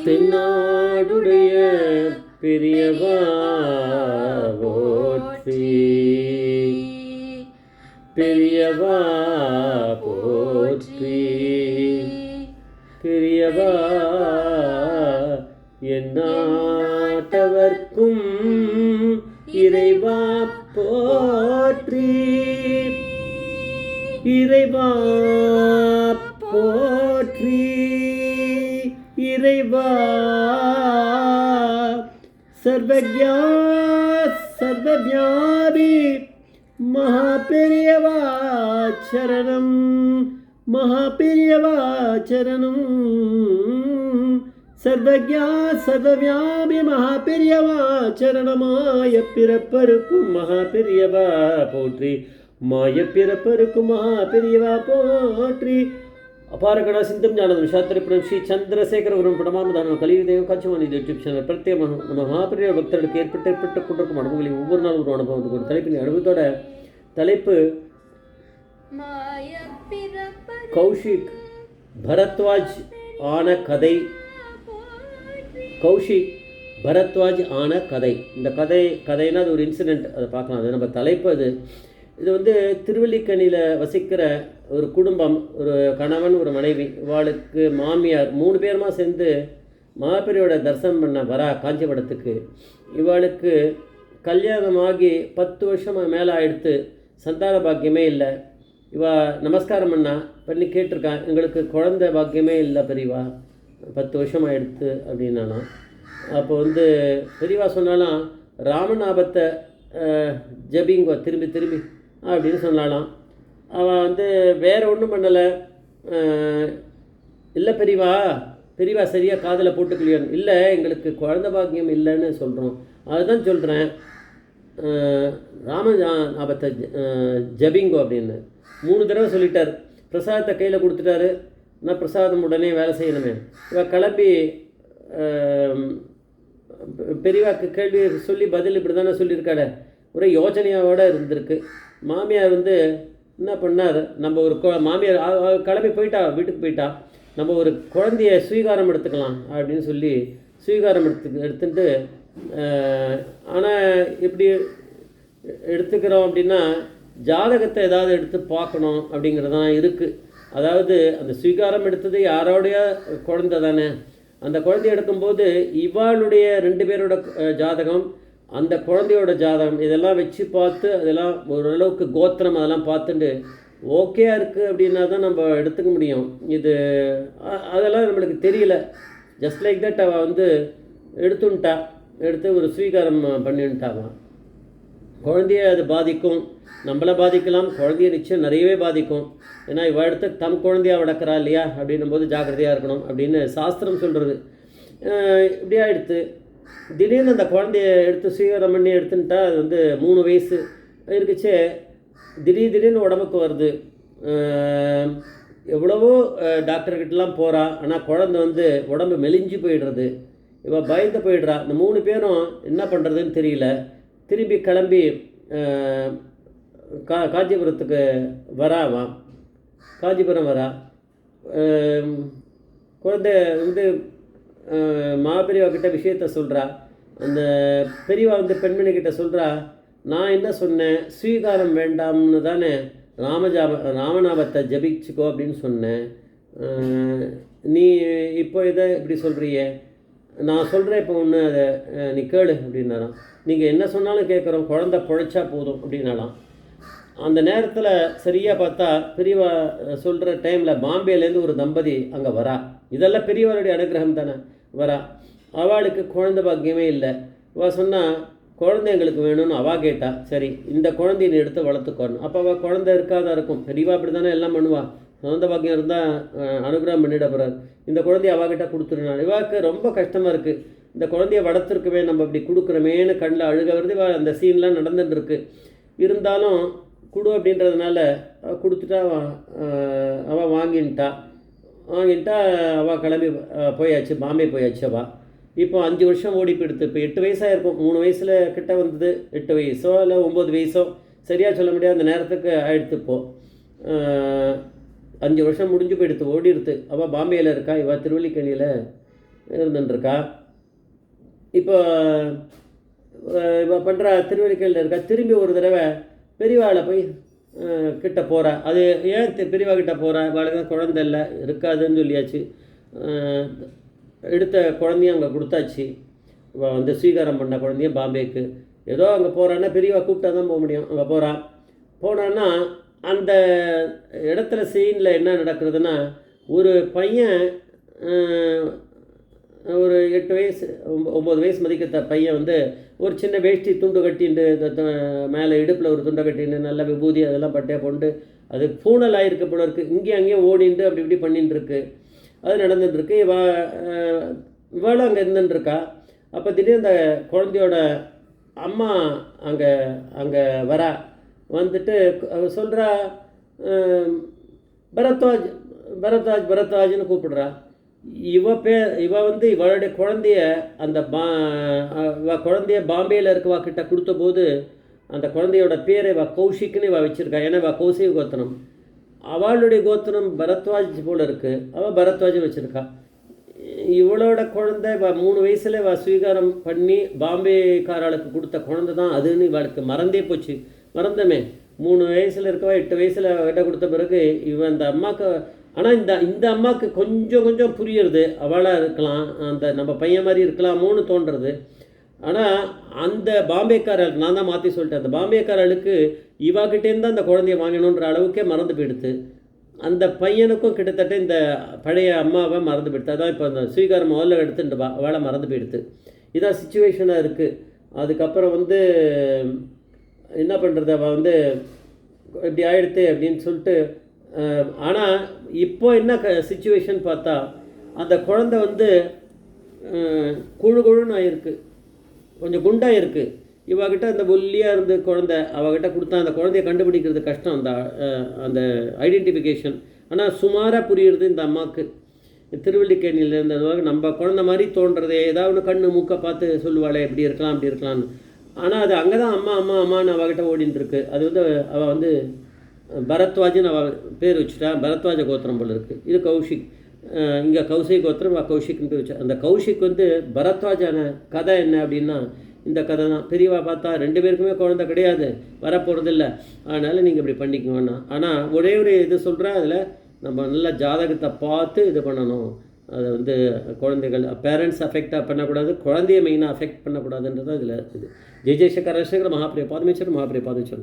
தென்னாடுடைய பெரியவா போற்றி, பெரியவா போற்றி, பெரியவா எந்நாட்டவர்க்கும் இறைவா போற்றி, இறைவா போற்றி, இறைவா சர்வஜா சர்வவியாபி மகாபெரியவா சரணம், மகாபெரியவா சரணம். சர்வஜா சர்வவியாபி மகாபெரியவா சரணமாய பிறப்பருக்கும் மகாபெரியவா போற்றி, மாய பிறப்பருக்கும் மகாபெரியவா போற்றி. அபாரகணா சிந்தம் ஞானம் சாத்திரப்படம் ஸ்ரீ சந்திரசேகர குரு படமாமதான கலியுதேவம் காட்சிவாணி யூடியூப் சேனல் பிரத்யேக மகாபெரிய பக்தர்களுக்கு ஏற்பட்டு கொண்டிருக்கும் அனுபவங்களை ஒவ்வொரு நாளும் ஒரு அனுபவம் ஒரு தலைப்பின் அனுபவத்தோட தலைப்பு கௌஷிக் பரத்வாஜ் ஆன கதை. கௌஷிக் பரத்வாஜ் ஆன கதை. இந்த கதைனா அது ஒரு இன்சிடெண்ட், அதை பார்க்கலாம். அது நம்ம தலைப்பு. இது திருவல்லிக்கணியில் வசிக்கிற ஒரு குடும்பம், ஒரு கணவன் ஒரு மனைவி, இவாளுக்கு மாமியார் 3 பேருமா சேர்ந்து மகாபெரியோட தரிசனம் பண்ண வரா காஞ்சிபுரத்துக்கு. இவாளுக்கு கல்யாணமாகி 10 வருஷம் மேலே ஆயிடுத்து, சந்தான பாக்கியமே இல்லை. இவா நமஸ்காரம் பண்ணி கேட்டிருக்கான், எங்களுக்கு குழந்தை பாக்கியமே இல்லை பெரியவா, 10 வருஷம் ஆயிடுத்து அப்படின்னாலாம். அப்போ பெரியவா சொன்னாலாம், ராமநாபத்தை ஜபிங்கோ திரும்பி திரும்பி அப்படின்னு சொன்னாலாம். அவன் வேறு ஒன்றும் பண்ணலை. இல்லை பெரியவா சரியாக காதில் போட்டுக்கலையோன்னு. இல்லை, எங்களுக்கு குழந்த பாக்கியம் இல்லைன்னு சொல்கிறோம். அதுதான் சொல்கிறேன், ராமநாபத்தை ஜபிங்கோ அப்படின்னு 3 தடவை சொல்லிட்டார். பிரசாதத்தை கையில் கொடுத்துட்டாரு. நான் பிரசாதம் உடனே வேலை செய்யணுமே. இவள் கிளம்பி பெரியவாக்கு கேள்வி சொல்லி பதில் இப்படி தானே சொல்லியிருக்காட, ஒரே யோசனையோடு இருந்திருக்கு. மாமியார் என்ன பண்ணார், நம்ம ஒரு மாமியார் கிளம்பி போயிட்டா, வீட்டுக்கு போயிட்டா, நம்ம ஒரு குழந்தைய ஸ்வீகாரம் எடுத்துக்கலாம் அப்படின்னு சொல்லி ஸ்வீகாரம் எடுத்துட்டு ஆனால் எப்படி எடுத்துக்கிறோம் அப்படின்னா, ஜாதகத்தை ஏதாவது எடுத்து பார்க்கணும் அப்படிங்கிறதான் இருக்குது. அதாவது அந்த ஸ்வீகாரம் எடுத்தது யாரோடைய குழந்தை தானே, அந்த குழந்தைய எடுக்கும்போது இவாளுடைய 2 பேரோட ஜாதகம், அந்த குழந்தையோட ஜாதகம், இதெல்லாம் வச்சு பார்த்து அதெல்லாம் ஓரளவுக்கு கோத்திரம் அதெல்லாம் பார்த்துட்டு ஓகேயா இருக்குது அப்படின்னா தான் நம்ம எடுத்துக்க முடியும். அதெல்லாம் நம்மளுக்கு தெரியல. ஜஸ்ட் லைக் தட் அவள் எடுத்து ஒரு ஸ்வீகாரம் பண்ணிட்டாவான். குழந்தைய அது பாதிக்கும், நம்மளை பாதிக்கலாம், குழந்தைய நிச்சயம் நிறையவே பாதிக்கும். ஏன்னா இவள் எடுத்து தம் குழந்தையாக வளர்க்குறா இல்லையா, அப்படின்னும் போது ஜாக்கிரதையாக இருக்கணும் அப்படின்னு சாஸ்திரம் சொல்கிறது. இப்படியா எடுத்து திடீர்னு அந்த குழந்தைய எடுத்து ஸ்வீகாரம் பண்ணி எடுத்துட்டா, அது 3 வயசு இருக்குச்சே, திடீர்னு உடம்புக்கு வருது. எவ்வளவோ டாக்டர்கிட்டலாம் போகிறா, ஆனால் குழந்தை உடம்பு மெலிஞ்சு போயிடுறது. இவள் பயந்து போயிடுறா. இந்த 3 பேரும் என்ன பண்ணுறதுன்னு தெரியல. திரும்பி கிளம்பி காஞ்சிபுரத்துக்கு வராவான். காஞ்சிபுரம் வரா. குழந்தை மாபெரியவா கிட்ட விஷயத்த சொல்கிறா. அந்த பெரியவா பெண்மணிக்கிட்ட சொல்கிறா, நான் என்ன சொன்னேன், ஸ்வீகாரம் வேண்டாம்னு தானே ராமநாபத்தை ஜபிச்சுக்கோ அப்படின்னு சொன்னேன். நீ இப்போ இதை இப்படி சொல்கிறியே, நான் சொல்கிறேன் இப்போ ஒன்று, அதை நீ கேளு அப்படின்னாலாம். நீங்கள் என்ன சொன்னாலும் கேட்குறோம், குழந்தை பிழைச்சா போதும் அப்படின்னாலாம். அந்த நேரத்தில் சரியாக பார்த்தா பெரியவா சொல்கிற டைமில் பாம்பேலேருந்து ஒரு தம்பதி அங்கே வரா. இதெல்லாம் பெரியவருடைய அனுகிரகம் தானே. வரா. அவளுக்கு குழந்தை பாக்கியமே இல்லை. அவள் சொன்னால், குழந்தை எங்களுக்கு வேணும்னு அவள் கேட்டா. சரி, இந்த குழந்தையை நீ எடுத்து வளர்த்துக்கோணும். அப்போ அவள் குழந்தை இருக்காதான் இருக்கும். பெரியவா அப்படி தானே எல்லாம் பண்ணுவாள். குழந்தை பாக்கியம் இருந்தால் அனுகிரகம் பண்ணிட போகிறார். இந்த குழந்தைய அவகிட்ட கொடுத்துருனாள். இவாளுக்கு ரொம்ப கஷ்டமாக இருக்குது. இந்த குழந்தைய வளர்த்துருக்கவே நம்ம இப்படி கொடுக்குறமேன்னு கண்ணில் அழுக வருது. அந்த சீன்லாம் நடந்துட்டுருக்கு. இருந்தாலும் கொடு அப்படின்றதுனால கொடுத்துட்டா. அவள் வாங்கிட்டா. அவள் கிளம்பி போயாச்சு, பாம்பே போயாச்சு. அவள் இப்போ 5 வருஷம் ஓடி போயிடுது. இப்போ 8 வயசாக இருக்கும். 3 வயசில் கிட்ட வந்தது. 8 வயசோ இல்லை 9 வயசோ சரியாக சொல்ல முடியாது. அந்த நேரத்துக்கு ஆயிடுத்து. இப்போது 5 வருஷம் முடிஞ்சு போயிடுத்து, ஓடிடுது. அவள் பாம்பேயில் இருக்கா, இவள் திருவல்லிக்கணியில் இருந்துட்டுருக்கா. இப்போ பண்ணுறா திருவள்ளிக்கேணியில் இருக்கா. திரும்பி ஒரு தடவை பெரியவாளை போய் கிட்ட போகிறா. அது ஏன் பெரியவா கிட்ட போகிறா? இவாளுக்கு தான் குழந்தை இல்லை, இருக்காதுன்னு சொல்லியாச்சு. எடுத்த குழந்தையும் அங்கே கொடுத்தாச்சு. வந்து ஸ்வீகாரம் பண்ண குழந்தைய பாம்பேக்கு. ஏதோ அங்கே போகிறான்னா பெரியவா கூப்பிட்டா தான் போக முடியும். அங்கே போகிறான். போனான்னா அந்த இடத்துல சீனில் என்ன நடக்கிறதுனா, ஒரு பையன் ஒரு 8 வயசு 9 வயசு மதிக்கத்த பையன் வந்து ஒரு சின்ன வேஷ்டி துண்டு கட்டிட்டு மேலே இடுப்பில் ஒரு துண்டை கட்டிட்டு நல்ல விபூதி அதெல்லாம் பட்டையை போண்டு அது பூனல் ஆகிருக்க போல இருக்குது. இங்கேயும் அங்கேயும் ஓடிண்டு அப்படி இப்படி பண்ணிட்டுருக்கு. அது நடந்துட்டுருக்கு. இவாளும் அங்கே இருந்துட்டுருக்கா. அப்போ திடீர்னு அந்த குழந்தையோட அம்மா அங்கே அங்கே வரா. வந்துட்டு சொல்கிறா, பரத்வாஜ் பரத்வாஜ் பரத்வாஜ்னு கூப்பிடுறா. இவ வந்து இவளுடைய குழந்தைய அந்த குழந்தைய பாம்பேயில் இருக்கவா கிட்ட கொடுத்த போது அந்த குழந்தையோட பேரை கௌஷிக்னு வச்சுருக்கா. ஏன்னா கௌசிக கோத்திரம். அவளுடைய கோத்திரம் பரத்வாஜ் போல் இருக்குது. அவள் பரத்வாஜ் வச்சுருக்கா. இவளோட குழந்தை 3 வயசில் ஸ்வீகாரம் பண்ணி பாம்பேக்காராளுக்கு கொடுத்த குழந்தை தான் அதுன்னு இவளுக்கு மறந்தே போச்சு. மறந்தமே 3 வயசில் இருக்கவா 8 வயசில் கிட்ட கொடுத்த பிறகு இவன் அந்த அம்மாவுக்கு. ஆனால் இந்த அம்மாவுக்கு கொஞ்சம் கொஞ்சம் புரியுறது. அவளாக இருக்கலாம், அந்த நம்ம பையன் மாதிரி இருக்கலாமோன்னு தோன்றுறது. ஆனால் அந்த பாம்பேக்காரர்களுக்கு நான் தான் மாற்றி சொல்லிட்டேன். அந்த பாம்பேக்காரர்களுக்கு இவாகிட்டேருந்து தான் அந்த குழந்தைய வாங்கணுன்ற அளவுக்கே மறந்து போயிடுது. அந்த பையனுக்கும் கிட்டத்தட்ட இந்த பழைய அம்மாவை மறந்து போயிடுது. அதான் இப்போ அந்த ஸ்வீகாரம் முதல்ல எடுத்துட்டு அவளை மறந்து போயிடுது. இதான் சுச்சுவேஷனாக இருக்குது. அதுக்கப்புறம் வந்து என்ன பண்ணுறது, அவள் வந்து இப்படி ஆகிடுது அப்படின்னு சொல்லிட்டு. ஆனால் இப்போ என்ன சுச்சுவேஷன் பார்த்தா, அந்த குழந்தை வந்து குழுன்னு ஆகிருக்கு, கொஞ்சம் குண்டாக இருக்குது. இவகிட்ட அந்த ஒல்லியாக இருந்து குழந்தை அவகிட்ட கொடுத்தா அந்த குழந்தைய கண்டுபிடிக்கிறது கஷ்டம், அந்த ஐடென்டிஃபிகேஷன். ஆனால் சுமாராக புரியுறது இந்த அம்மாவுக்கு. திருவள்ளிக்கேணியில் இருந்ததுவாக நம்ம குழந்தை மாதிரி தோன்றது. ஏதாவது கண்ணு மூக்கை பார்த்து சொல்லுவாளே இப்படி இருக்கலாம் அப்படி இருக்கலாம்னு. ஆனால் அது அங்கே தான் அம்மா அம்மா அம்மான்னு அவகிட்ட ஓடின்னு இருக்கு. அது வந்து அவள் வந்து பரத்வாஜ்னு அவள் பேர் வச்சுட்டா. பரத்வாஜ கோத்திரம் போல் இருக்குது. இது கௌஷிக். இங்கே கௌசிக் கோத்திரம், கௌஷிக்னு பேர் வச்சா. அந்த கௌஷிக் வந்து பரத்வாஜான கதை என்ன அப்படின்னா இந்த கதை தான். பெரியவா பார்த்தா 2 பேருக்குமே குழந்தை கிடையாது, வரப்போகிறதில்ல, அதனால் நீங்கள் இப்படி பண்ணிக்கோன்னா. ஆனால் ஒரே ஒரு இது சொல்கிறேன், அதில் நம்ம நல்லா ஜாதகத்தை பார்த்து இது பண்ணணும். அதை வந்து குழந்தைகள் பேரண்ட்ஸ் அஃபெக்டாக பண்ணக்கூடாது, குழந்தைய மெயினாக அஃபெக்ட் பண்ணக்கூடாதுன்றது இதில் இது. ஜெய் ஜெய்சங்கர் மகாபிரிய பாதமேஸ்வரர் மகாபிரிய பாதமேஸ்வரர்.